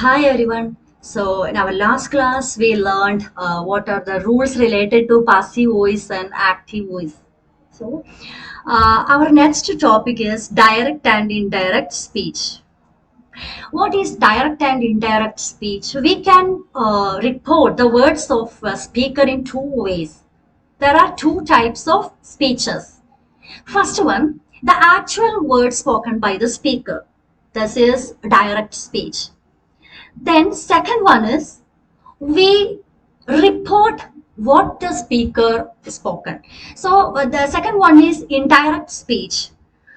Hi everyone. So in our last class, we learned what are the rules related to passive voice and active voice. So our next topic is direct and indirect speech. What is direct and indirect speech? We can report the words of a speaker in two ways. There are two types of speeches. First one, the actual words spoken by the speaker. This is direct speech. Then second one is we report what the speaker spoken. So the second one is indirect speech.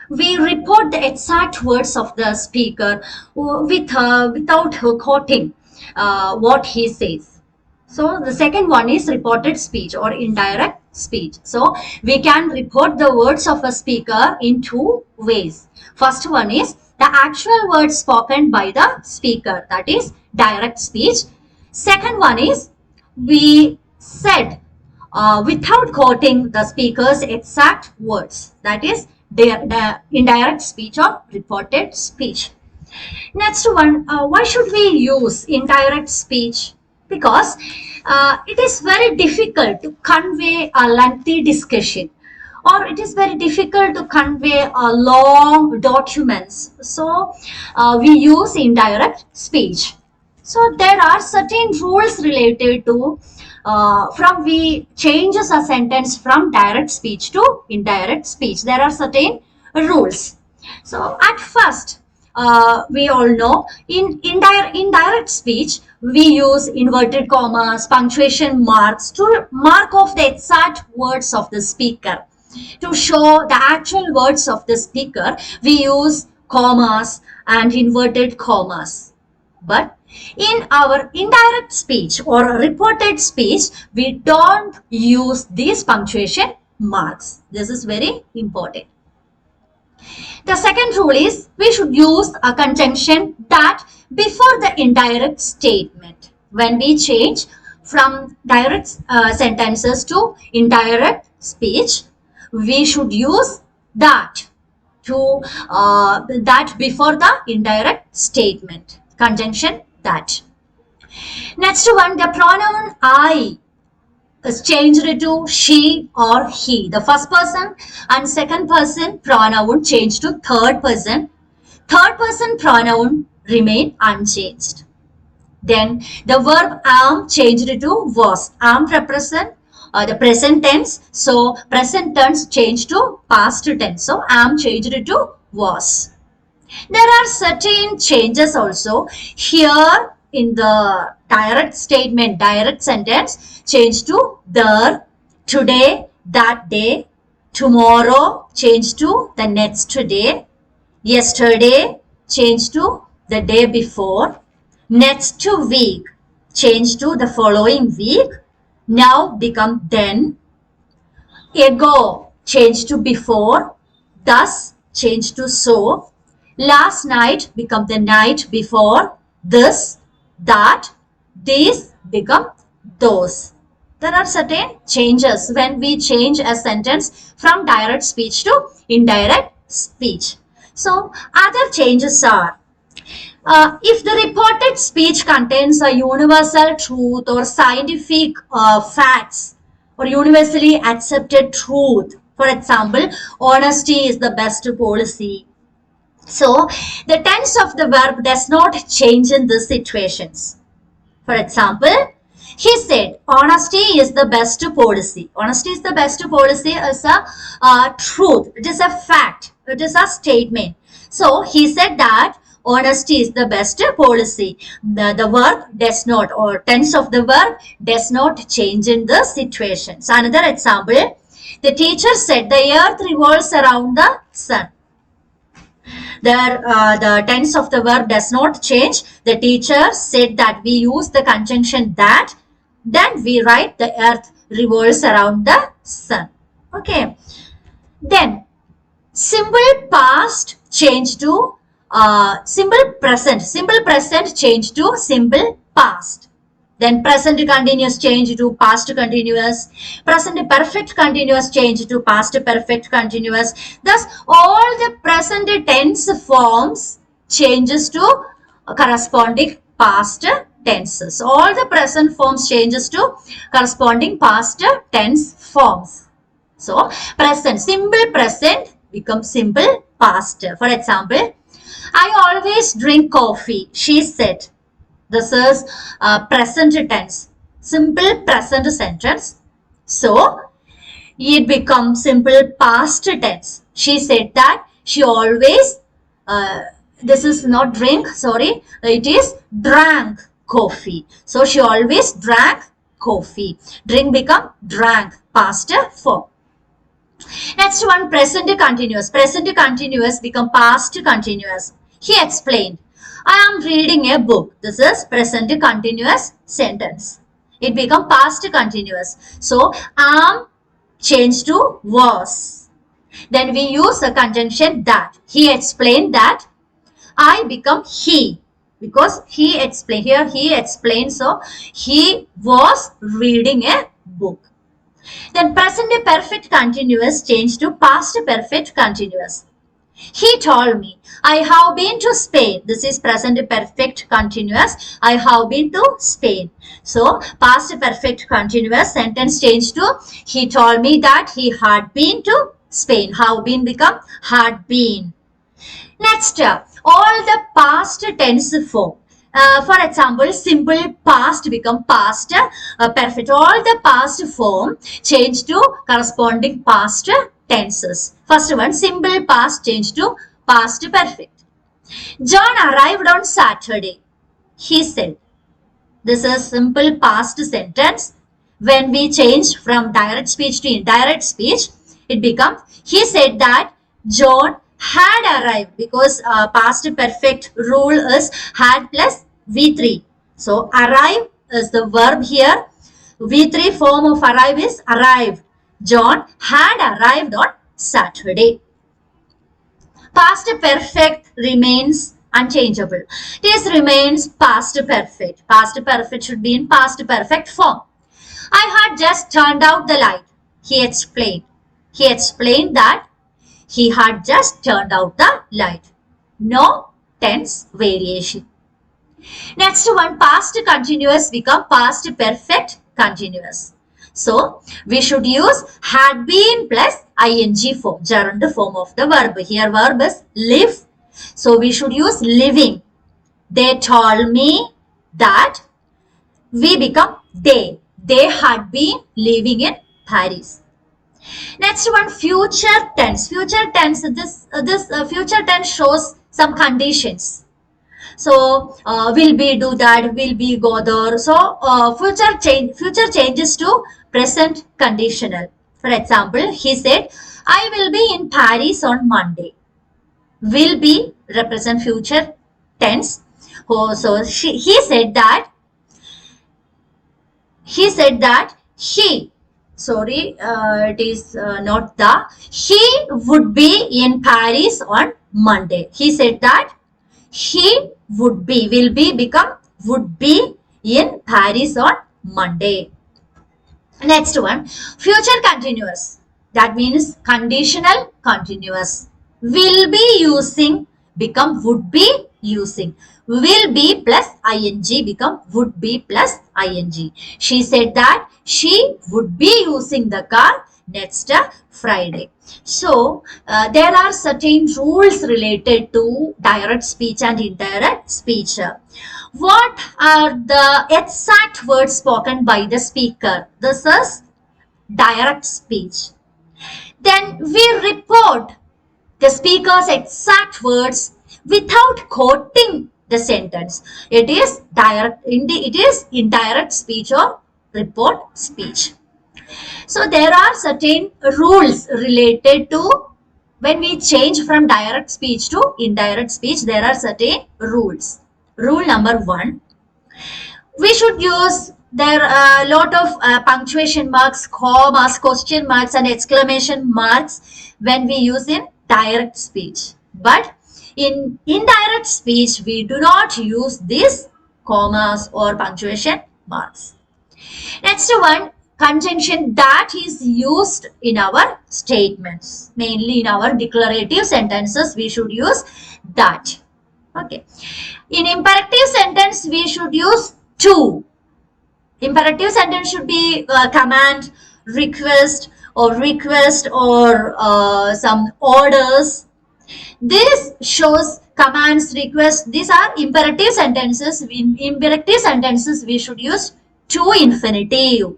We report the exact words of the speaker without quoting what he says. So the second one is reported speech or indirect speech. So we can report the words of a speaker in two ways. First one is the actual words spoken by the speaker, that is direct speech. Second one is we said without quoting the speaker's exact words, that is the indirect speech or reported speech. Next one, why should we use indirect speech? Because it is very difficult to convey a lengthy discussion, or it is very difficult to convey long documents. So we use indirect speech. So there are certain rules related to from we changes a sentence from direct speech to indirect speech. There are certain rules. So at first, we all know in indirect speech, we use inverted commas, punctuation marks to mark off the exact words of the speaker. To show the actual words of the speaker, we use commas and inverted commas. But in our indirect speech or reported speech, we don't use these punctuation marks. This is very important. The second rule is we should use a conjunction that before the indirect statement. When we change from direct sentences to indirect speech, we should use that to that before the indirect statement. Conjunction that. Next one, the pronoun I is changed to she or he. The first person and second person pronoun changed to third person. Third person pronoun remain unchanged. Then the verb am changed to was. Am represent the present tense. So present tense changed to past tense. So am changed to was. There are certain changes also here in the direct statement, direct sentence, change to there, today, that day, tomorrow, change to the next day, yesterday, change to the day before, next week, change to the following week, now become then, ago, change to before, thus, change to so, last night become the night before, this, that, these become those. There are certain changes when we change a sentence from direct speech to indirect speech. So other changes are if the reported speech contains a universal truth or scientific facts or universally accepted truth, for example, honesty is the best policy. So the tense of the verb does not change in these situations. For example, he said, honesty is the best policy. Honesty is the best policy is a truth. It is a fact. It is a statement. So he said that honesty is the best policy. The verb does not, or tense of the verb does not change in the situations. Another example, the teacher said the earth revolves around the sun. There, the tense of the verb does not change. The teacher said that we use the conjunction that, then we write the earth revolves around the sun. Okay. Then, simple past change to simple present. Simple present change to simple past. Then present continuous change to past continuous. Present perfect continuous change to past perfect continuous. Thus, all the present tense forms changes to corresponding past tenses. All the present forms changes to corresponding past tense forms. So present, simple present becomes simple past. For example, I always drink coffee, she said. This is present tense, simple present sentence. So it becomes simple past tense. She said that she always, uh, this is not drink, sorry, it is drank coffee. So she always drank coffee. Drink become drank, past form. Next one, present continuous. Present continuous become past continuous. He explained, I am reading a book. This is present continuous sentence. It become past continuous. So, am changed to was. Then we use the conjunction that. He explained that. I become he. Because he explained. Here he explained. So, he was reading a book. Then present perfect continuous changed to past perfect continuous. He told me, I have been to Spain. This is present perfect continuous. I have been to Spain. So, past perfect continuous sentence changed to, he told me that he had been to Spain. Have been become had been. Next, all the past tense form. For example, simple past become past perfect. All the past form change to corresponding past tenses. First one, simple past change to past perfect. John arrived on Saturday. He said. This is simple past sentence. When we change from direct speech to indirect speech, it becomes, he said that John had arrived, because past perfect rule is had plus V3. So arrive is the verb here. V3 form of arrive is arrived. John had arrived on Saturday. Past perfect remains unchangeable. This remains past perfect. Past perfect should be in past perfect form. I had just turned out the light. He explained. He explained that he had just turned out the light. No tense variation. Next one, past continuous become past perfect continuous. So, we should use had been plus ing form, gerund form of the verb. Here verb is live. So, we should use living. They told me that we become they. They had been living in Paris. Next one, future tense. Future tense, this future tense shows some conditions. So will be do that, will be go there. So future changes to present conditional. For example, he said, I will be in Paris on Monday. Will be represent future tense. Oh, so he said that it is not the, he would be in Paris on Monday. He said that he would be, will be become would be in Paris on Monday. Next one, future continuous. That means conditional continuous. Will be using become would be using. Will be plus ing become would be plus ing. She said that she would be using the car next Friday. So, there are certain rules related to direct speech and indirect speech. What are the exact words spoken by the speaker? This is direct speech. Then we report the speaker's exact words without quoting the sentence. It is indirect speech or report speech. So there are certain rules related to when we change from direct speech to indirect speech. There are certain rules. Rule number 1, we should use there a lot of punctuation marks, commas, question marks and exclamation marks when we use in direct speech. But in indirect speech, we do not use these commas or punctuation marks. Next one, conjunction that is used in our statements. Mainly in our declarative sentences, we should use that. Okay. In imperative sentence, we should use to. Imperative sentence should be command, request or some orders. This shows commands, requests. These are imperative sentences. In imperative sentences, we should use to infinitive.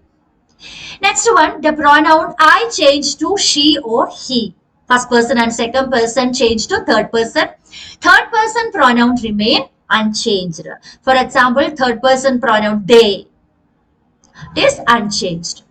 Next one, the pronoun I change to she or he. First person and second person change to third person. Third person pronoun remain unchanged. For example, third person pronoun they is unchanged.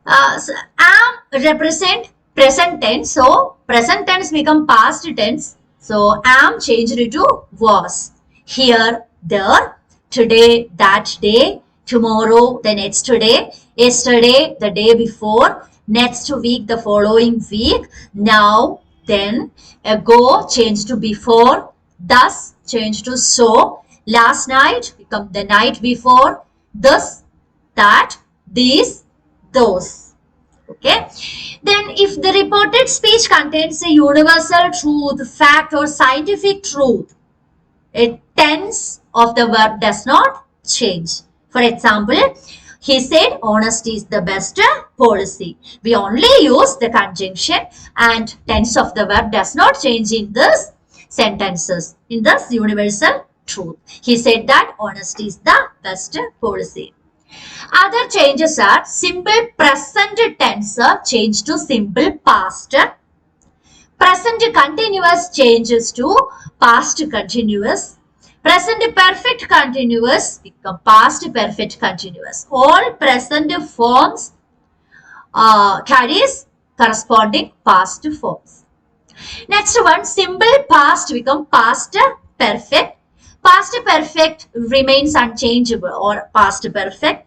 So am represent present tense. So present tense become past tense. So am changed to was. Here, there, today, that day, tomorrow, the next day, yesterday, the day before, next week, the following week, now, then, ago, changed to before, thus, changed to so, last night, become the night before, this, that, these, those. Okay. Then if the reported speech contains a universal truth, fact or scientific truth, a tense of the verb does not change. For example, he said honesty is the best policy. We only use the conjunction and tense of the verb does not change in this sentences, in this universal truth. He said that honesty is the best policy. Other changes are simple present tense changed to simple past. Present continuous changes to past continuous. Present perfect continuous become past perfect continuous. All present forms carries corresponding past forms. Next one, simple past become past perfect. Past perfect remains unchangeable or past perfect.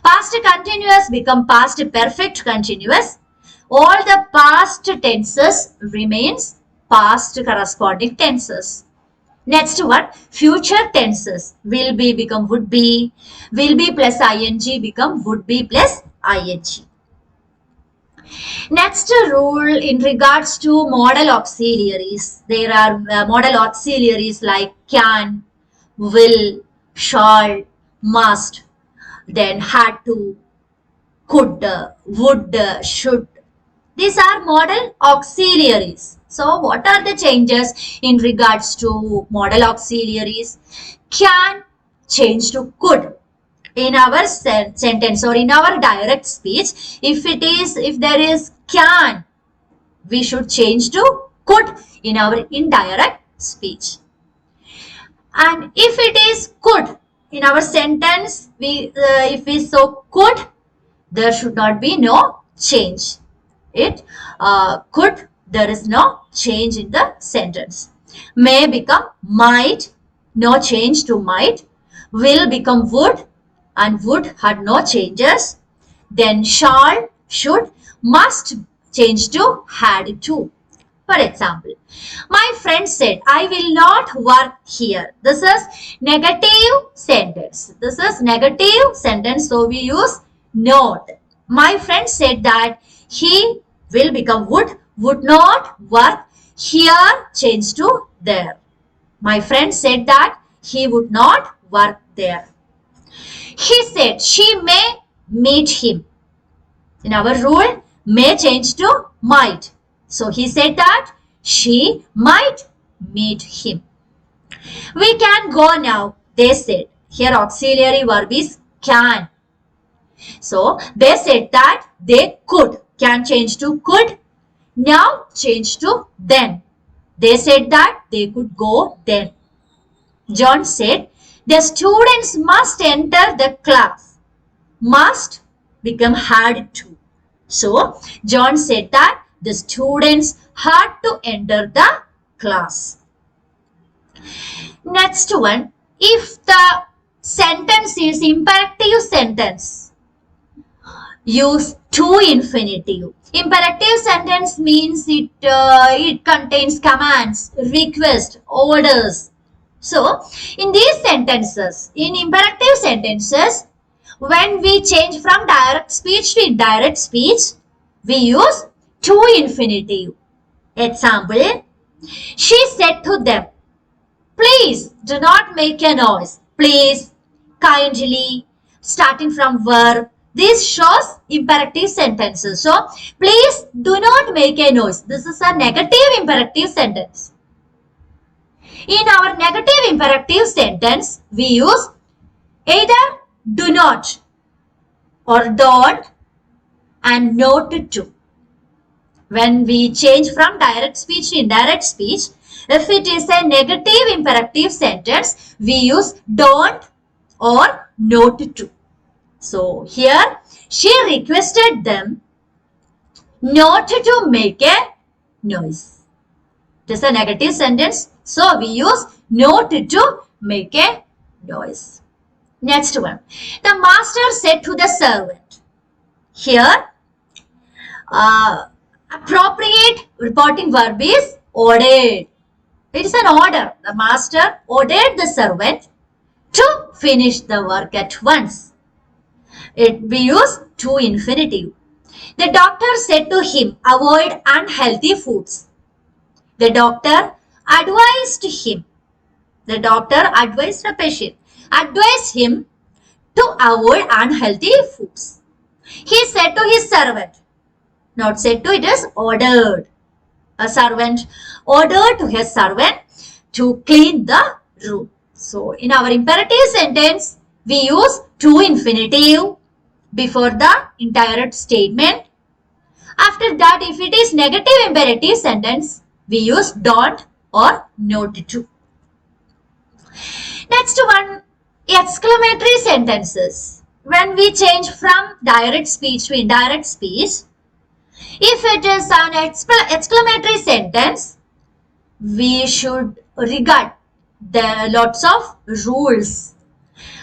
Past continuous become past perfect continuous. All the past tenses remains past corresponding tenses. Next one, future tenses. Will be become would be. Will be plus ing become would be plus ing. Next rule in regards to modal auxiliaries. There are modal auxiliaries like can, will, shall, must, then had to, could, would, should. These are modal auxiliaries. So what are the changes in regards to modal auxiliaries? Can change to could. In our sentence or in our direct speech, if there is can, we should change to could in our indirect speech. And if it is could, in our sentence, if we so could, there should not be no change. It could, there is no change in the sentence. May become might, no change to might. Will become would, and would had no changes. Then shall, should, must change to had to. For example, my friend said, I will not work here. This is negative sentence. This is negative sentence, so we use not. My friend said that he will become would not work here, change to there. My friend said that he would not work there. He said she may meet him. In our rule, may change to might. So he said that she might meet him. We can go now, they said. Here auxiliary verb is can. So they said that they could. Can change to could. Now change to then. They said that they could go then. John said the students must enter the class. Must become had to. So John said that the students had to enter the class. Next one, if the sentence is imperative sentence, use to infinitive. Imperative sentence means it contains commands, requests, orders. So in these sentences, in imperative sentences, when we change from direct speech to indirect speech, we use to infinitive. Example, she said to them, Please do not make a noise. Please, kindly, starting from verb. This shows imperative sentences. So, please do not make a noise. This is a negative imperative sentence. In our negative imperative sentence, we use either do not or don't and not to. When we change from direct speech to indirect speech, if it is a negative imperative sentence, we use don't or not to. So here, she requested them not to make a noise. It is a negative sentence, so we use not to make a noise. Next one. The master said to the servant. Here, appropriate reporting verb is ordered. It is an order. The master ordered the servant to finish the work at once. We use to infinitive. The doctor said to him, avoid unhealthy foods. The doctor advised him. The doctor advised the patient. Advised him to avoid unhealthy foods. He said to his servant. Not said to, it is ordered. A servant ordered to his servant to clean the room. So, in our imperative sentence, we use to infinitive before the indirect statement. After that, if it is negative imperative sentence, we use don't or not to. Next one, exclamatory sentences. When we change from direct speech to indirect speech, if it is an exclamatory sentence, we should regard the lots of rules.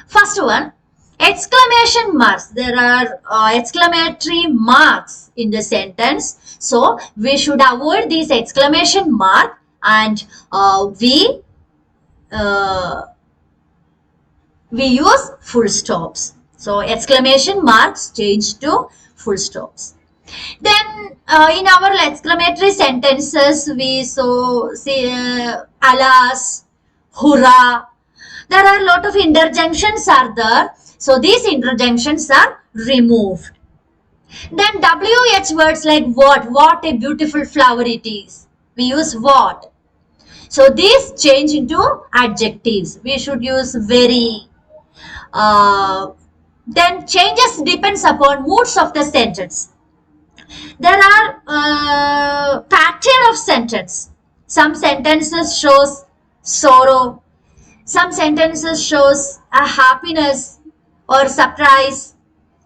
First one, exclamation marks. There are exclamatory marks in the sentence. So, we should avoid these exclamation mark and we use full stops. So, exclamation marks change to full stops. Then in our exclamatory sentences, we say alas, hurrah. There are a lot of interjunctions are there. So these interjunctions are removed. Then WH words like what a beautiful flower it is. We use what. So these change into adjectives. We should use very. Then changes depends upon moods of the sentence. There are pattern of sentence. Some sentences shows sorrow. Some sentences shows a happiness or surprise.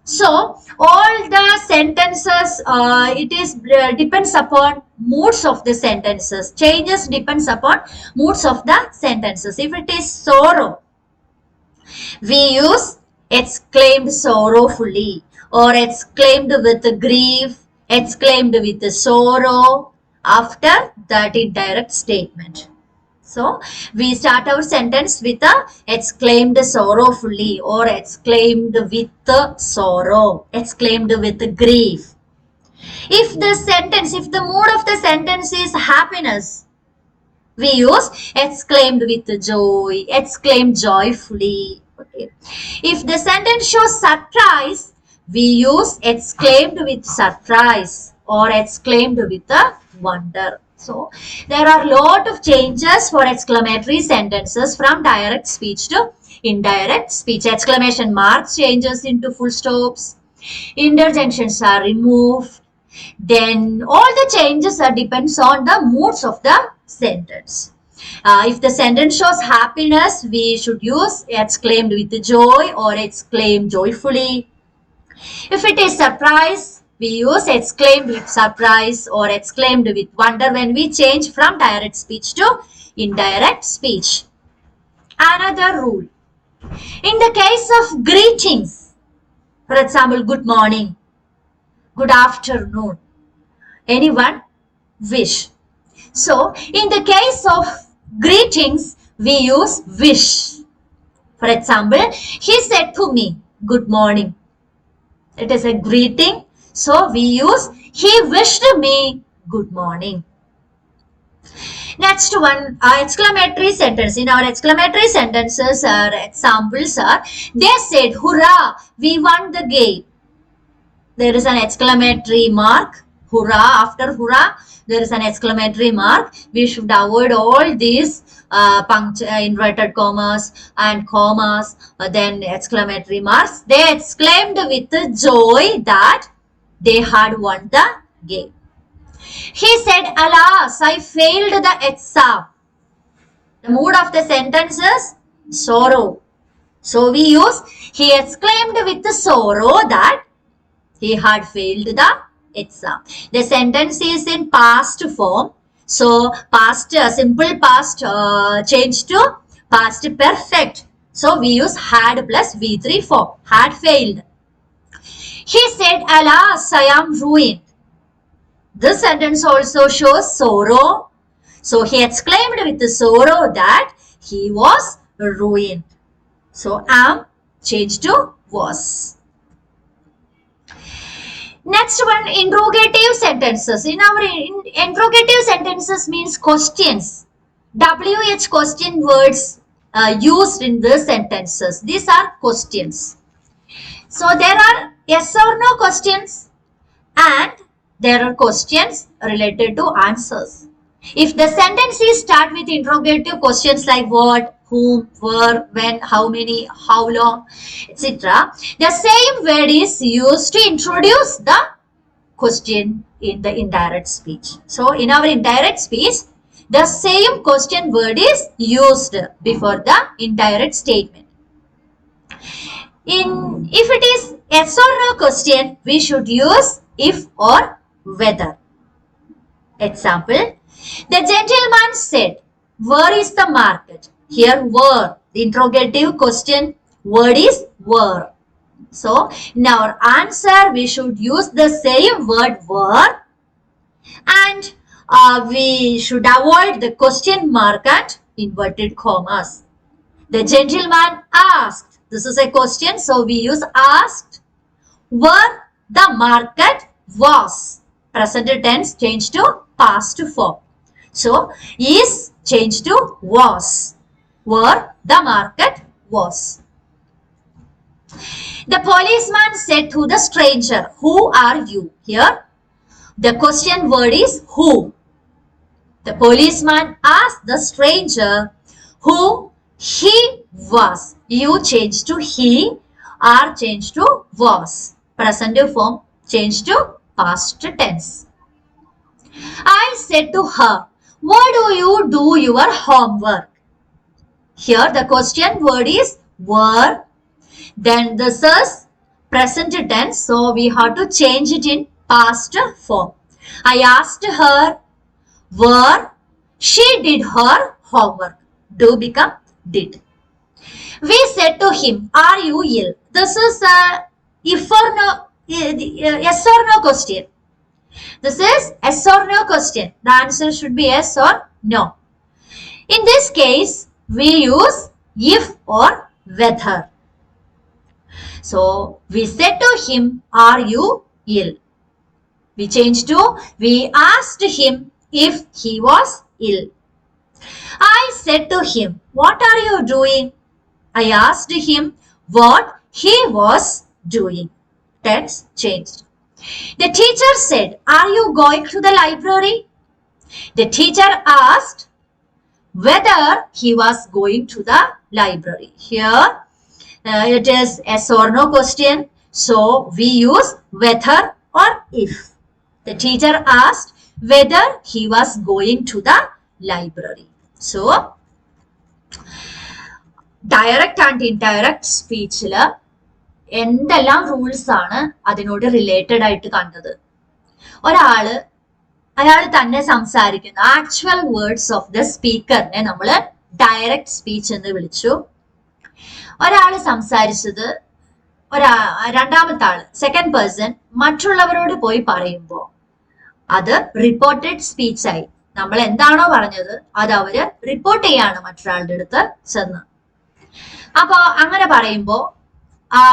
So all the sentences depends upon moods of the sentences. Changes depends upon moods of the sentences. If it is sorrow, we use exclaimed sorrowfully or exclaimed with grief, exclaimed with sorrow after that indirect statement. So, we start our sentence with a exclaimed sorrowfully or exclaimed with sorrow, exclaimed with grief. If the mood of the sentence is happiness, we use exclaimed with joy, exclaimed joyfully. Okay. If the sentence shows surprise, we use exclaimed with surprise or exclaimed with a wonder. So, there are a lot of changes for exclamatory sentences from direct speech to indirect speech. Exclamation marks changes into full stops. Interjunctions are removed. Then all the changes depends on the moods of the sentence. If the sentence shows happiness, we should use exclaimed with joy or exclaimed joyfully. If it is surprise, we use exclaimed with surprise or exclaimed with wonder when we change from direct speech to indirect speech. Another rule. In the case of greetings, for example, good morning, good afternoon, anyone, wish. So, in the case of greetings, we use wish. For example, he said to me, good morning. It is a greeting. So, we use he wished me good morning. Next one, exclamatory sentence. In our exclamatory sentences, examples are, they said, hurrah, we won the game. There is an exclamatory mark, hurrah, after hurrah, there is an exclamatory mark. We should avoid all these inverted commas and commas, then exclamatory marks. They exclaimed with joy that they had won the game. He said, alas, I failed the exam. The mood of the sentence is sorrow. So we use, he exclaimed with sorrow that he had failed the exam. The sentence is in past form. So past, simple past changed to past perfect. So we use had plus V3 form. Had failed. He said, alas, I am ruined. This sentence also shows sorrow. So he exclaimed with sorrow that he was ruined. So am changed to was. Next one, interrogative sentences. In our interrogative sentences means questions. WH question words used in the sentences. These are questions. So there are yes or no questions and there are questions related to answers. If the sentences start with interrogative questions like what, whom, where, when, how many, how long, etc., the same word is used to introduce the question in the indirect speech. So in our indirect speech, the same question word is used before the indirect statement. If it is yes or no question, we should use if or whether. Example, the gentleman said, where is the market? Here, where. The interrogative question word is where. So, in our answer, we should use the same word where and we should avoid the question mark and inverted commas. The gentleman asked. This is a question, so we use asked. Where the market was. Present tense changed to past form. So, is changed to was. Where the market was. The policeman said to the stranger, who are you? Here, the question word is who. The policeman asked the stranger who he was. You changed to he, are changed to was. Present form changed to past tense. I said to her, why do you do your homework? Here the question word is were. Then this is present tense, so we have to change it in past form. I asked her where she did her homework. Do become did. We said to him, are you ill? This is a if or no, yes or no question. This is yes or no question. The answer should be yes or no. In this case, we use if or whether. So, we said to him, are you ill? We changed to, we asked him if he was ill. I said to him, what are you doing? I asked him what he was doing. Tense changed. The teacher said, are you going to the library? The teacher asked whether he was going to the library. Here, it is yes or no question. So, we use whether or if. The teacher asked whether he was going to the library. So, direct and indirect speech എന്തെല്ലാം rules ആണ് അതിനോട് related ആയിട്ട് കണ്ടത്. അയാൾ തന്നെ സംസാരിക്കുന്ന actual words of the സ്പീക്കറിനെ നമ്മൾ direct speech എന്ന് വിളിച്ചു. ഒരാൾ സംസാരിച്ചത് രണ്ടാമത്തെ ആള് സെക്കൻഡ് പേഴ്സൺ മറ്റുള്ളവരോട് പോയി പറയുമ്പോൾ അത് റിപ്പോർട്ടഡ് സ്പീച്ചായി. നമ്മൾ എന്താണോ പറഞ്ഞത് അത് അവര് റിപ്പോർട്ട് ചെയ്യാണ് മറ്റൊരാളുടെ അടുത്ത് ചെന്ന്. അപ്പോ അങ്ങനെ പറയുമ്പോ ആ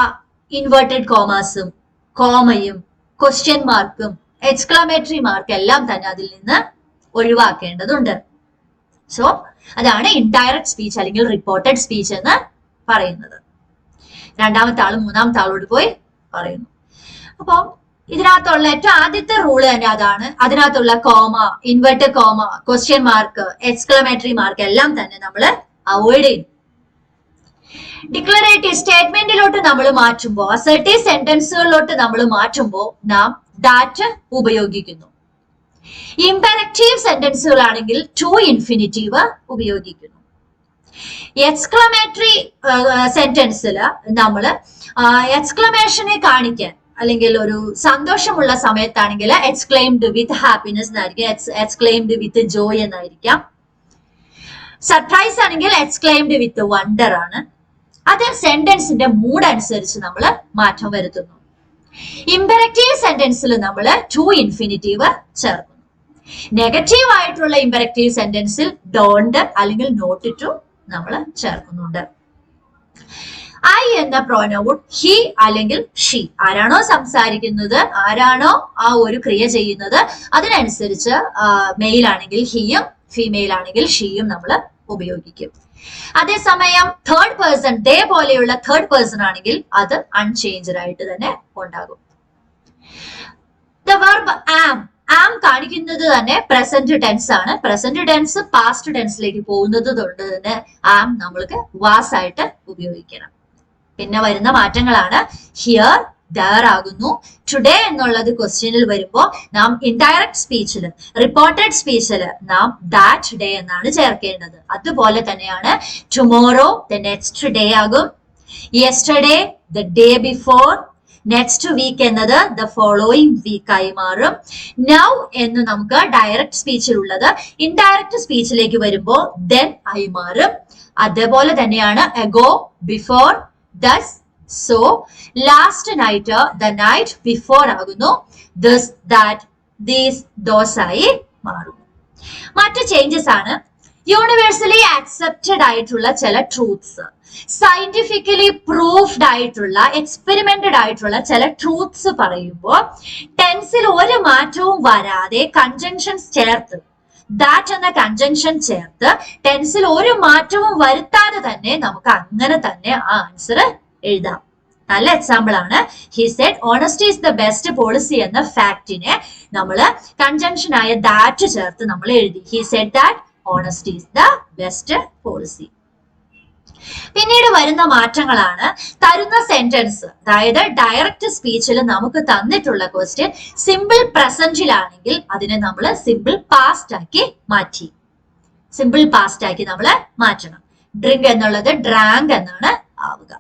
ഇൻവേർട്ടഡ് കോമാസും കോമയും ക്വസ്റ്റ്യൻ മാർക്കും എക്സ്ക്ലമേറ്ററി മാർക്ക് എല്ലാം തന്നെ അതിൽ നിന്ന് ഒഴിവാക്കേണ്ടതുണ്ട്. സോ അതാണ് ഇൻഡയറക്റ്റ് സ്പീച്ച് അല്ലെങ്കിൽ റിപ്പോർട്ടഡ് സ്പീച്ച് എന്ന് പറയുന്നത്. രണ്ടാമത്തെ ആള് മൂന്നാമത്തെ ആളോട് പോയി പറയുന്നു. അപ്പം ഇതിനകത്തുള്ള ഏറ്റവും ആദ്യത്തെ റൂള് തന്നെ അതാണ്. അതിനകത്തുള്ള comma, inverted comma, question mark, exclamatory mark എല്ലാം തന്നെ നമ്മൾ അവോയ്ഡ് ചെയ്യും. ഡിക്ലറേറ്റീവ് സ്റ്റേറ്റ്മെന്റിലോട്ട് നമ്മൾ മാറ്റുമ്പോൾ, അസർട്ടീവ് സെന്റൻസുകളിലോട്ട് നമ്മൾ മാറ്റുമ്പോൾ നാം ദാറ്റ് ഉപയോഗിക്കുന്നു. ഇംപെറക്റ്റീവ് സെന്റൻസുകളാണെങ്കിൽ ടു ഇൻഫിനിറ്റീവ് ഉപയോഗിക്കുന്നു. എക്സ്ക്ലമേറ്ററി സെന്റൻസിൽ നമ്മൾ എക്സ്ക്ലമേഷനെ കാണിക്കാൻ അല്ലെങ്കിൽ ഒരു സന്തോഷമുള്ള സമയത്താണെങ്കിൽ എക്സ്ക്ലെയിംഡ് വിത്ത് ഹാപ്പിനെസ് എന്നായിരിക്കും, എക്സ്ക്ലെയിംഡ് വിത്ത് ജോയ് എന്നായിരിക്കാം. സർപ്രൈസ് ആണെങ്കിൽ എക്സ്ക്ലെയിംഡ് വിത്ത് വണ്ടർ ആണ്. അത് സെന്റൻസിന്റെ മൂഡ് അനുസരിച്ച് നമ്മൾ മാറ്റം വരുത്തുന്നു. ഇംപെറക്റ്റീവ് സെന്റൻസിൽ നമ്മൾ ടു ഇൻഫിനിറ്റീവ് ചേർക്കുന്നു. നെഗറ്റീവ് ആയിട്ടുള്ള ഇംപെറക്റ്റീവ് സെന്റൻസിൽ ഡോണ്ട് അല്ലെങ്കിൽ നോട്ട് ടു നമ്മൾ ചേർക്കുന്നുണ്ട്. ഐ എന്ന പ്രോനൗൺ ഹി അല്ലെങ്കിൽ ഷീ, ആരാണോ സംസാരിക്കുന്നത്, ആരാണോ ആ ഒരു ക്രിയ ചെയ്യുന്നത്, അതിനനുസരിച്ച് മെയിൽ ആണെങ്കിൽ ഹിയും ഫീമെയിൽ ആണെങ്കിൽ ഷീയും നമ്മൾ ഉപയോഗിക്കും. അതേസമയം തേർഡ് പേഴ്സൺ, ദേ പോലെയുള്ള തേർഡ് പേഴ്സൺ ആണെങ്കിൽ അത് അൺചേഞ്ച്ഡ് ആയിട്ട് തന്നെ ഉണ്ടാകും. ദ വെർബ് ആം, ആം കാണിക്കുന്നത് തന്നെ പ്രസന്റ് ടെൻസ് ആണ്. പ്രസന്റ് ടെൻസ് പാസ്റ്റ് ടെൻസിലേക്ക് പോകുന്നത് കൊണ്ട് തന്നെ ആം നമ്മൾക്ക് വാസ് ആയിട്ട് ഉപയോഗിക്കണം. പിന്നെ വരുന്ന മാറ്റങ്ങളാണ് ഹിയർ, ദർ ആകുന്നു. ടുഡേ എന്നുള്ളത് ക്വസ്റ്റ്യനിൽ വരുമ്പോൾ നാം ഇൻഡയറക്റ്റ് സ്പീച്ചിൽ, റിപ്പോർട്ടഡ് സ്പീച്ചിൽ നാം ദാറ്റ് ഡേ എന്നാണ് ചേർക്കേണ്ടത്. അതുപോലെ തന്നെയാണ് ടുമോറോ ദ നെക്സ്റ്റ് ഡേ ആകും, yesterday the day before, next week എന്നത് ദ ഫോളോയിങ് വീക്ക് ആയി മാറും. നൗ എന്ന് നമുക്ക് ഡയറക്റ്റ് സ്പീച്ചിലുള്ളത് ഇൻഡയറക്റ്റ് സ്പീച്ചിലേക്ക് വരുമ്പോൾ ദെൻ ആയി മാറും. അതേപോലെ തന്നെയാണ് ago, before, thus, so, last night the night before ആകുന്നു. ദിസ്, ദാറ്റ്, ദീസ്, ദോസ് ആയി മാറുന്നു. മറ്റ് ചേഞ്ചസ് ആണ് യൂണിവേഴ്സലി ആക്സെപ്റ്റഡ് ആയിട്ടുള്ള ചില ട്രൂത്ത്സ്, സയന്റിഫിക്കലി പ്രൂഫ്ഡ് ആയിട്ടുള്ള, എക്സ്പെരിമെന്റഡ് ആയിട്ടുള്ള ചില ട്രൂത്ത്സ് പറയുമ്പോൾ ടെൻസിൽ ഒരു മാറ്റവും വരാതെ കൺജങ്ഷൻസ് ചേർത്ത്, ദാറ്റ് എന്ന കൺജങ്ഷൻ ചേർത്ത് ടെൻസിൽ ഒരു മാറ്റവും വരുത്താതെ തന്നെ നമുക്ക് അങ്ങനെ തന്നെ ആ ആൻസർ എഴുതാം. നല്ല എക്സാമ്പിൾ ആണ്. He said honesty is the best policy എന്ന ഫാക്ടിനെ നമ്മൾ കൺജങ്ഷൻ ആയ ദാറ്റ് ചേർത്ത് നമ്മൾ എഴുതി. He said that honesty is the best policy. പിന്നീട് വരുന്ന മാറ്റങ്ങളാണ് തരുന്ന സെന്റൻസ്, അതായത് ഡയറക്റ്റ് സ്പീച്ചിൽ നമുക്ക് തന്നിട്ടുള്ള ക്വസ്റ്റ്യൻ സിമ്പിൾ പ്രസന്റിലാണെങ്കിൽ അതിനെ നമ്മൾ സിമ്പിൾ പാസ്റ്റ് ആക്കി മാറ്റി, സിമ്പിൾ പാസ്റ്റ് ആക്കി നമ്മൾ മാറ്റണം. ഡ്രിങ്ക് എന്നുള്ളത് ഡ്രാങ്ക് എന്നാണ് ആവുക.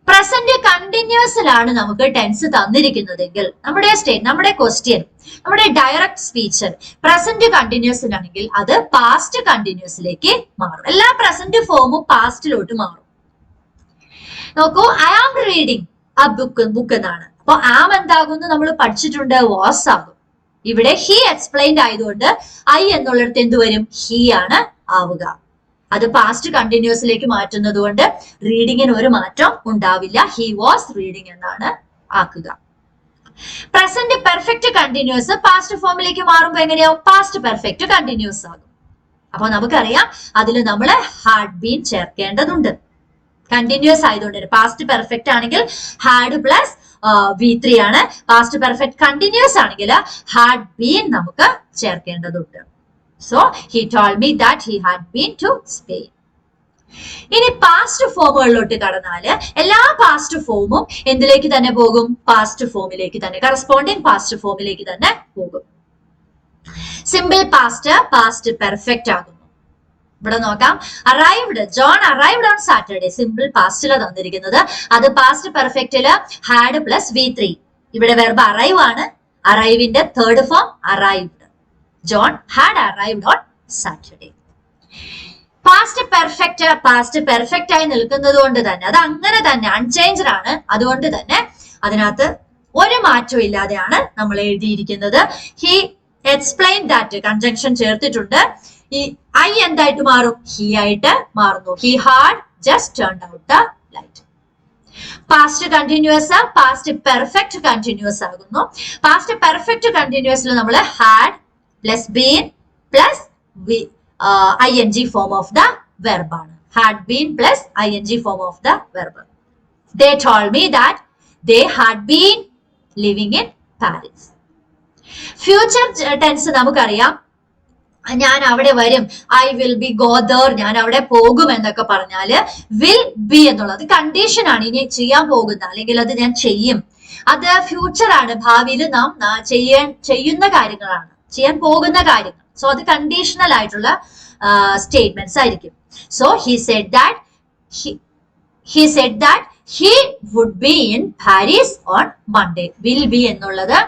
പ്രസന്റ് കണ്ടിന്യൂസിലാണ് നമുക്ക് ടെൻസ് തന്നിരിക്കുന്നതെങ്കിൽ നമ്മുടെ ക്വസ്റ്റ്യൻ, നമ്മുടെ ഡയറക്റ്റ് സ്പീച്ച് പ്രസന്റ് കണ്ടിന്യൂസിലാണെങ്കിൽ അത് പാസ്റ്റ് കണ്ടിന്യൂസിലേക്ക് മാറും. എല്ലാ പ്രസന്റ് ഫോമും പാസ്റ്റിലോട്ട് മാറും. നോക്കൂ, ഐ ആം റീഡിങ് ആ ബുക്ക് എന്നാണ്. അപ്പൊ ആം എന്താകുന്നു നമ്മൾ പഠിച്ചിട്ടുണ്ട്, വാസ് ആകും. ഇവിടെ ഹി എക്സ്പ്ലെയിൻഡ് ആയതുകൊണ്ട് ഐ എന്നുള്ളിടത്ത് എന്ത് വരും, ഹി ആണ് ആവുക. അത് പാസ്റ്റ് കണ്ടിന്യൂസിലേക്ക് മാറ്റുന്നത് കൊണ്ട് റീഡിങ്ങിന് ഒരു മാറ്റം ഉണ്ടാവില്ല. ഹി വാസ് റീഡിങ് എന്നാണ് ആക്കുക. പ്രസന്റ് പെർഫെക്റ്റ് കണ്ടിന്യൂസ് പാസ്റ്റ് ഫോമിലേക്ക് മാറുമ്പോൾ എങ്ങനെയാവും, പാസ്റ്റ് പെർഫെക്റ്റ് കണ്ടിന്യൂസ് ആകും. അപ്പൊ നമുക്കറിയാം അതിൽ നമ്മൾ ഹാഡ് ബീൻ ചേർക്കേണ്ടതുണ്ട്. കണ്ടിന്യൂസ് ആയതുകൊണ്ട് പാസ്റ്റ് പെർഫെക്റ്റ് ആണെങ്കിൽ ഹാഡ് പ്ലസ് V3 ആണ്. പാസ്റ്റ് പെർഫെക്റ്റ് കണ്ടിന്യൂസ് ആണെങ്കിൽ ഹാഡ് ബീൻ നമുക്ക് ചേർക്കേണ്ടതുണ്ട്. So he told me that he had been to Spain. ഇനി പാസ്റ്റ് ഫോമുകളിലോട്ട് കടന്നാല് എല്ലാ പാസ്റ്റ് ഫോമും എന്തിലേക്ക് തന്നെ പോകും, പാസ്റ്റ് ഫോമിലേക്ക് തന്നെ, കറസ്പോണ്ടിങ് പാസ്റ്റ് ഫോമിലേക്ക് തന്നെ പോകും. സിമ്പിൾ പാസ്റ്റ് പാസ്റ്റ് പെർഫെക്റ്റ് ആകുന്നു. ഇവിടെ നോക്കാം, arrived, John arrived on Saturday, simple പാസ്റ്റില് തന്നിരിക്കുന്നത്. അത് പാസ്റ്റ് പെർഫെക്റ്റില് ഹാഡ് പ്ലസ് V3. ഇവിടെ വെർബ് അറൈവ് ആണ്. അറൈവിന്റെ third form arrived. John had arrived on Saturday. Past perfect ആയി നിൽക്കുന്നത് കൊണ്ട് തന്നെ അത് അങ്ങനെ തന്നെ അൺചേഞ്ച്ഡ് ആണ്. അതുകൊണ്ട് തന്നെ അതിനകത്ത് ഒരു മാറ്റവും ഇല്ലാതെയാണ് നമ്മൾ എഴുതിയിരിക്കുന്നത്. ഹി എക്സ്പ്ലെയിൻ ദാറ്റ് കൺജങ്ഷൻ ചേർത്തിട്ടുണ്ട്. ഈ ഐ എന്തായിട്ട് മാറും, ഹി ആയിട്ട് മാറുന്നു. He had just turned out the light. Past continuous past perfect continuous ആകുന്നു. പാസ്റ്റ് പെർഫെക്റ്റ് കണ്ടിന്യൂസിൽ നമ്മൾ had plus been plus ing form of the verb ആണ്. Had been plus ing form of the verb. They told me that they had been living in Paris. Future tense നമുക്കറിയാം, ഞാൻ അവിടെ വരും, I will be go there, ഞാൻ അവിടെ പോകും എന്നൊക്കെ പറഞ്ഞാല് വിൽ ബി എന്നുള്ളത് കണ്ടീഷൻ ആണ്. ഇനി ചെയ്യാൻ പോകുന്ന അല്ലെങ്കിൽ അത് ഞാൻ ചെയ്യും, അത് ഫ്യൂച്ചർ ആണ്, ഭാവിയിൽ നാം ചെയ്യുന്ന കാര്യങ്ങളാണ്, ചെയ്യാൻ പോകുന്ന കാര്യങ്ങൾ. സോ അത് കണ്ടീഷണൽ ആയിട്ടുള്ള സ്റ്റേറ്റ്മെന്റ്സ് ആയിരിക്കും. So he said that he would be in Paris on Monday. will be എന്നുള്ളത്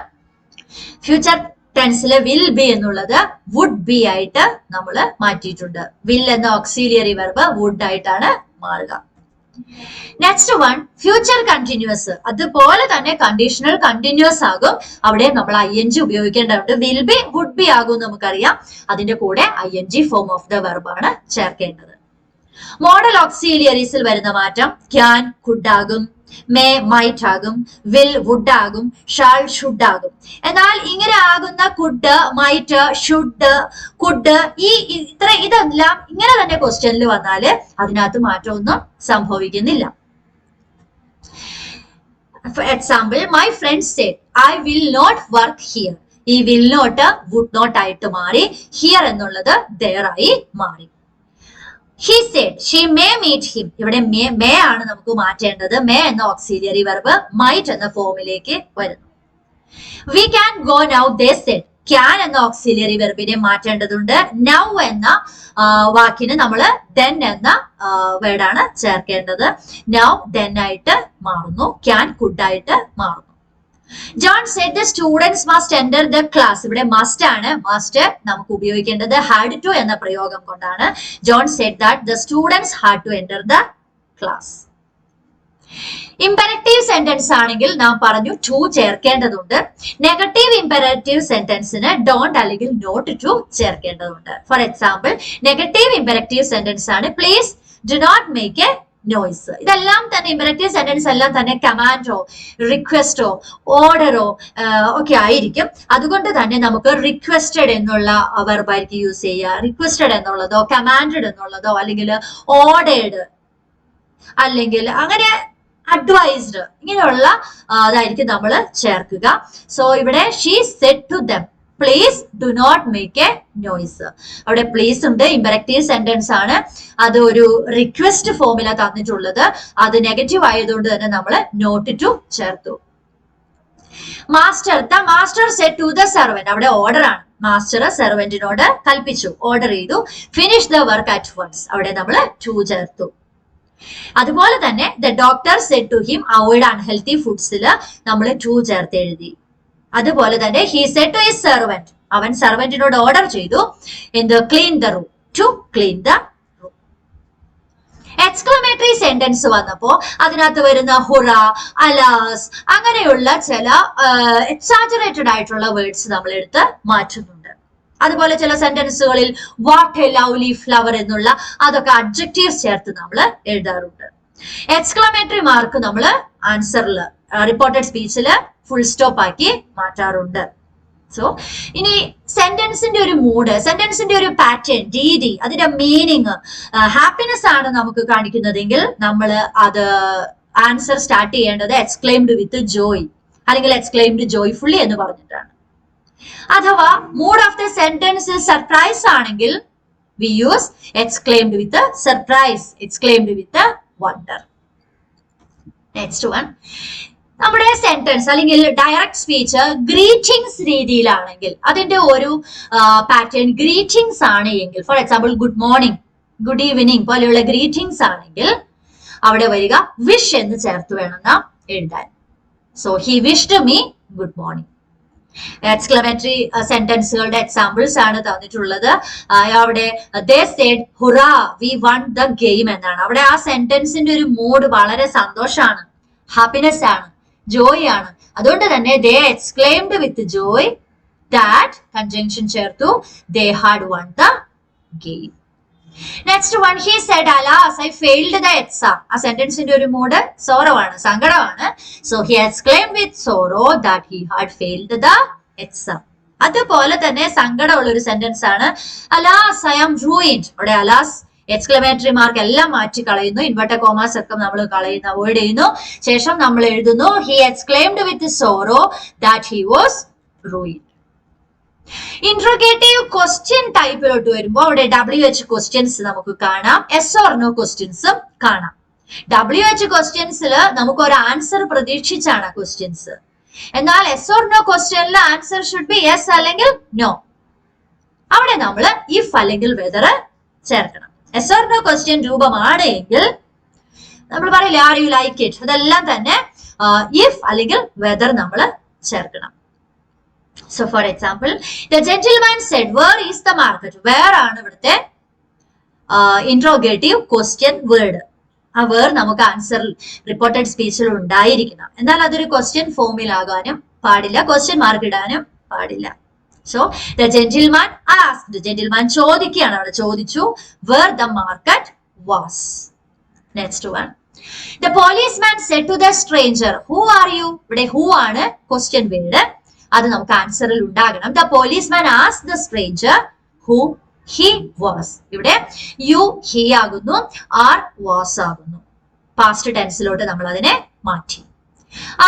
ഫ്യൂച്ചർ ടെൻസില് വിൽ ബി എന്നുള്ളത് വുഡ് ബി ആയിട്ട് നമ്മൾ മാറ്റിയിട്ടുണ്ട്. വിൽ എന്ന ഓക്സിലിയറി വെർബ് വുഡ് ആയിട്ടാണ് മാറുക. Next one future continuous. അതുപോലെ തന്നെ കണ്ടീഷണൽ കണ്ടിന്യൂസ് ആകും, അവിടെ നമ്മൾ ing ഉപയോഗിക്കേണ്ടതുണ്ട്. വിൽ ബി വുഡ് ബി ആകും നമുക്കറിയാം, അതിന്റെ കൂടെ ing form of the verb ആണ് ചേർക്കേണ്ടത്. മോഡൽ ഓക്സിലിയറീസിൽ വരുന്ന മാറ്റം ക്യാൻ കുഡ് ആകും, മേ മൈറ്റ് ആകും, വിൽ വുഡ് ആകും, ഷാൾ ഷുഡ് ആകും. എന്നാൽ ഇങ്ങനെ ആകുന്ന കുഡ്, മൈറ്റ്, ഷുഡ്, കുഡ് ഇതെല്ലാം ഇങ്ങനെ തന്നെ ക്വസ്റ്റ്യനിൽ വന്നാല് അതിനകത്ത് മാറ്റമൊന്നും സംഭവിക്കുന്നില്ല. For example, my friend said I will not work here. ഈ വിൽ നോട്ട് വുഡ് നോട്ട് ആയിട്ട് മാറി, ഹിയർ എന്നുള്ളത് there ആയി മാറി. He said she may meet him. ഇവിടെ മേ ആണ് നമുക്ക് മാറ്റേണ്ടത്. മേ എന്ന ഓക്സിലിയറി വെർബ് മൈറ്റ് എന്ന ഫോമിലേക്ക് വരുന്നു. We can go now, they said. Can എന്ന ഓക്സിലിയറി വെർബിനെ മാറ്റേണ്ടതുണ്ട്. Now എന്ന വാക്കിന് നമ്മൾ then എന്ന വേർഡാണ് ചേർക്കേണ്ടത്. Now then ആയിട്ട് മാറുന്നു, can could ആയിട്ട് മാറുന്നു. John said the students must enter the class. ഇവിടെ must ആണ്, must നമുക്ക് ഉപയോഗിക്കേണ്ടത് had to എന്ന പ്രയോഗം കൊണ്ടാണ്. John said that the students had to enter the class. Imperative sentence ആണെങ്കിൽ നാം പറഞ്ഞു ടു ചേർക്കേണ്ടതുണ്ട്. നെഗറ്റീവ് ഇംപെരറ്റീവ് സെന്റൻസിന് ഡോണ്ട് അല്ലെങ്കിൽ നോട്ട് ടു ചേർക്കേണ്ടതുണ്ട്. For example, negative imperative sentence ആണ് please do not make a noise. ഇതെല്ലാം തന്നെ ഇംപെരറ്റീവ് സെന്റൻസ് എല്ലാം തന്നെ കമാൻഡോ, റിക്വസ്റ്റോ, ഓർഡറോ ഒക്കെ ആയിരിക്കും. അതുകൊണ്ട് തന്നെ നമുക്ക് റിക്വസ്റ്റഡ് എന്നുള്ള വെർബായിരിക്കും യൂസ് ചെയ്യുക. റിക്വസ്റ്റഡ് എന്നുള്ളതോ കമാൻഡഡ് എന്നുള്ളതോ അല്ലെങ്കിൽ ഓർഡേഡ് അല്ലെങ്കിൽ അങ്ങനെ അഡ്വൈസ്ഡ് ഇങ്ങനെയുള്ള അതായിരിക്കും നമ്മൾ ചേർക്കുക. സോ ഇവിടെ she said to them please do not make a noise. അവിടെ പ്ലീസ് ഉണ്ട്, ഇംപെരറ്റീവ് സെന്റൻസ് ആണ്, അത് ഒരു റിക്വസ്റ്റ് ഫോമിലാണ് തന്നിട്ടുള്ളത്. അത് നെഗറ്റീവ് ആയതുകൊണ്ട് തന്നെ നമ്മൾ നോട്ട് ടു ചേർത്തു. Master said to the servant. അവിടെ ഓർഡർ ആണ്. മാസ്റ്റർ സെർവന്റിനോട് കൽപ്പിച്ചു, ഓർഡർ ചെയ്തു. Finish the work at once. അവിടെ നമ്മൾ ടു ചേർത്തു. അതുപോലെ തന്നെ the doctor said to him avoid unhealthy ഫുഡ്സിൽ നമ്മൾ ടു ചേർത്ത് എഴുതി. അതുപോലെ തന്നെ he said to his servant, അവൻ സെർവന്റിനോട് ഓർഡർ ചെയ്തു എന്ത്, clean the room, to clean the room. Exclamatory sentence വന്നപ്പോ അതിനകത്ത് വരുന്ന ഹുറ, അലാസ് അങ്ങനെയുള്ള ചില എക്സാജറേറ്റഡ് ആയിട്ടുള്ള വേർഡ്സ് നമ്മൾ എടുത്ത് മാറ്റുന്നുണ്ട്. അതുപോലെ ചില സെന്റൻസുകളിൽ വാട്ട് എ ലവ്ലി ഫ്ലവർ എന്നുള്ള അതൊക്കെ അഡ്ജക്റ്റീവ്സ് ചേർത്ത് നമ്മൾ എഴുതാറുണ്ട്. എക്സ്ക്ലമേറ്ററി മാർക്ക് നമ്മൾ ആൻസറിൽ റിപ്പോർട്ടഡ് സ്പീച്ചിൽ ഫുൾ സ്റ്റോപ്പ് ആക്കി മാറ്റാറുണ്ട്. സോ ഇനി സെന്റൻസിന്റെ ഒരു മൂഡ്, സെന്റൻസിന്റെ ഒരു പാറ്റേൺ, രീതി, അതിന്റെ മീനിങ് ഹാപ്പിനെസ് ആണ് നമുക്ക് കാണിക്കുന്നതെങ്കിൽ നമ്മൾ അത് ആൻസർ സ്റ്റാർട്ട് ചെയ്യേണ്ടത് എക്സ്ക്ലെയിംഡ് വിത്ത് ജോയ് അല്ലെങ്കിൽ എക്സ്ക്ലെയിംഡ് ജോയ്ഫുള്ളി എന്ന് പറഞ്ഞിട്ടാണ്. അഥവാ mood of the sentence surprise ആണെങ്കിൽ we use exclaimed with surprise, exclaimed with wonder. Next one, നമ്മുടെ സെന്റൻസ് അല്ലെങ്കിൽ ഡയറക്റ്റ് സ്പീച്ച് ഗ്രീറ്റിംഗ്സ് രീതിയിലാണെങ്കിൽ അതിന്റെ ഒരു പാറ്റേൺ ഗ്രീറ്റിംഗ്സ് ആണ് എങ്കിൽ, for example good morning, good evening പോലെയുള്ള ഗ്രീറ്റിംഗ്സ് ആണെങ്കിൽ അവിടെ വരിക വിഷ് എന്ന് ചേർത്ത് വേണം നാം എഴുതാൻ. So he wished me good morning. Exclamatory സെന്റൻസുകളുടെ examples ആണ് തന്നിട്ടുള്ളത്. അവിടെ they said hurrah we won the game എന്നാണ്. അവിടെ ആ സെന്റൻസിന്റെ ഒരു മൂഡ് വളരെ സന്തോഷമാണ്, ഹാപ്പിനെസ് ആണ്, ജോയ് ആണ്. അതുകൊണ്ട് തന്നെ they exclaimed with joy that conjunction ചേർത്തു they had won the game. Next one, he said alas I failed the exam. ആ സെന്റൻസിന്റെ ഒരു മൂഡ് സോറോ ആണ്, സങ്കടമാണ്. So he exclaimed with sorrow that he had failed the exam. അതുപോലെ തന്നെ സങ്കടമുള്ള ഒരു സെന്റൻസ് ആണ് അലാസ് ഐ ആം റൂയിൻഡ്. അവിടെ അലാസ് എക്സ്ക്ലമേറ്ററി മാർക്ക് എല്ലാം മാറ്റി കളയുന്നു, ഇൻവെർട്ടഡ് കോമാസ് ഒക്കെ നമ്മൾ കളയുന്നു, അവോയ്ഡ് ചെയ്യുന്നു. ശേഷം നമ്മൾ എഴുതുന്നു he exclaimed with sorrow that he was ruined. Interrogative question ടൈപ്പിലോട്ട് വരുമ്പോൾ അവിടെ WH ക്വസ്റ്റ്യൻസ് നമുക്ക് കാണാം, എസ് ഓർ നോ ക്വസ്റ്റ്യൻസും കാണാം. WH ക്വസ്റ്റ്യൻസിൽ നമുക്ക് ഒരു ആൻസർ പ്രതീക്ഷിച്ചാണ് ക്വസ്റ്റ്യൻസ്. എന്നാൽ എസ് ഓർ നോ ക്വസ്റ്റ്യനിൽ ആൻസർ ഷുഡ് ബി യെസ് അല്ലെങ്കിൽ നോ. അവിടെ നമ്മൾ ഇഫ് അല്ലെങ്കിൽ വെദർ ചേർക്കണം. എസ് ഓർ നോ ക്വസ്റ്റ്യൻ രൂപമാണ് എങ്കിൽ നമ്മൾ പറയില്ല ആർ യു ലൈക്ക് ഇറ്റ്, അതെല്ലാം തന്നെ ഇഫ് അല്ലെങ്കിൽ വെദർ നമ്മൾ ചേർക്കണം. So for example the gentleman said where is the market. Where ആണ് ഇവിടുത്തെ ഇന്ററോഗേറ്റീവ് ക്വസ്റ്റ്യൻ വേർഡ്. ആ വേർ നമുക്ക് ആൻസർ റിപ്പോർട്ടഡ് സ്പീച്ചിൽ ഉണ്ടായിരിക്കണം. എന്നാൽ അതൊരു ക്വസ്റ്റ്യൻ ഫോമിലാകാനും പാടില്ല, ക്വസ്റ്റ്യൻ മാർക്ക് ഇടാനും പാടില്ല. So the gentleman asked, gentleman ചോദിക്കുകയാണ്, അവിടെ ചോദിച്ചു where the market was. Next one the policeman said to the stranger who are you. ഇവിടെ ഹു ആണ് ക്വസ്റ്റ്യൻ വേർഡ്, അത് നമുക്ക് ആൻസറിൽ ഉണ്ടാകണം. The policeman asked the stranger who he was. ഇവിടെ യു ഹി ആകുന്നു, ആർ വാസ് ആകുന്നു. പാസ്റ്റ് ടെൻസിലോട്ട് നമ്മൾ അതിനെ മാറ്റി.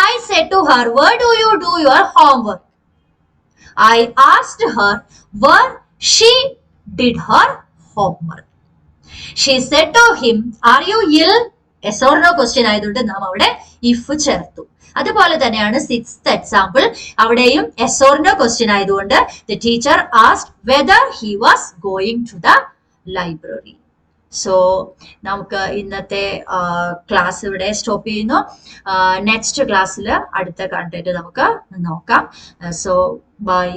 I said to her where do you do your homework. I asked her where she did her homework. She said to him, are you ill? Yes or no question ആയതുകൊണ്ട് നാം അവിടെ if ചേർത്തു. അതുപോലെ തന്നെയാണ് സിക്സ്ത് എക്സാമ്പിൾ, അവിടെയും yes or no question ആയതുകൊണ്ട് the teacher asked whether he was going to the library. So നമുക്ക് ഇന്നത്തെ ക്ലാസ് ഇവിടെ സ്റ്റോപ്പ് ചെയ്യുന്നു. നെക്സ്റ്റ് ക്ലാസ്സിൽ അടുത്ത കണ്ടന്റ് നമുക്ക് നോക്കാം. So by.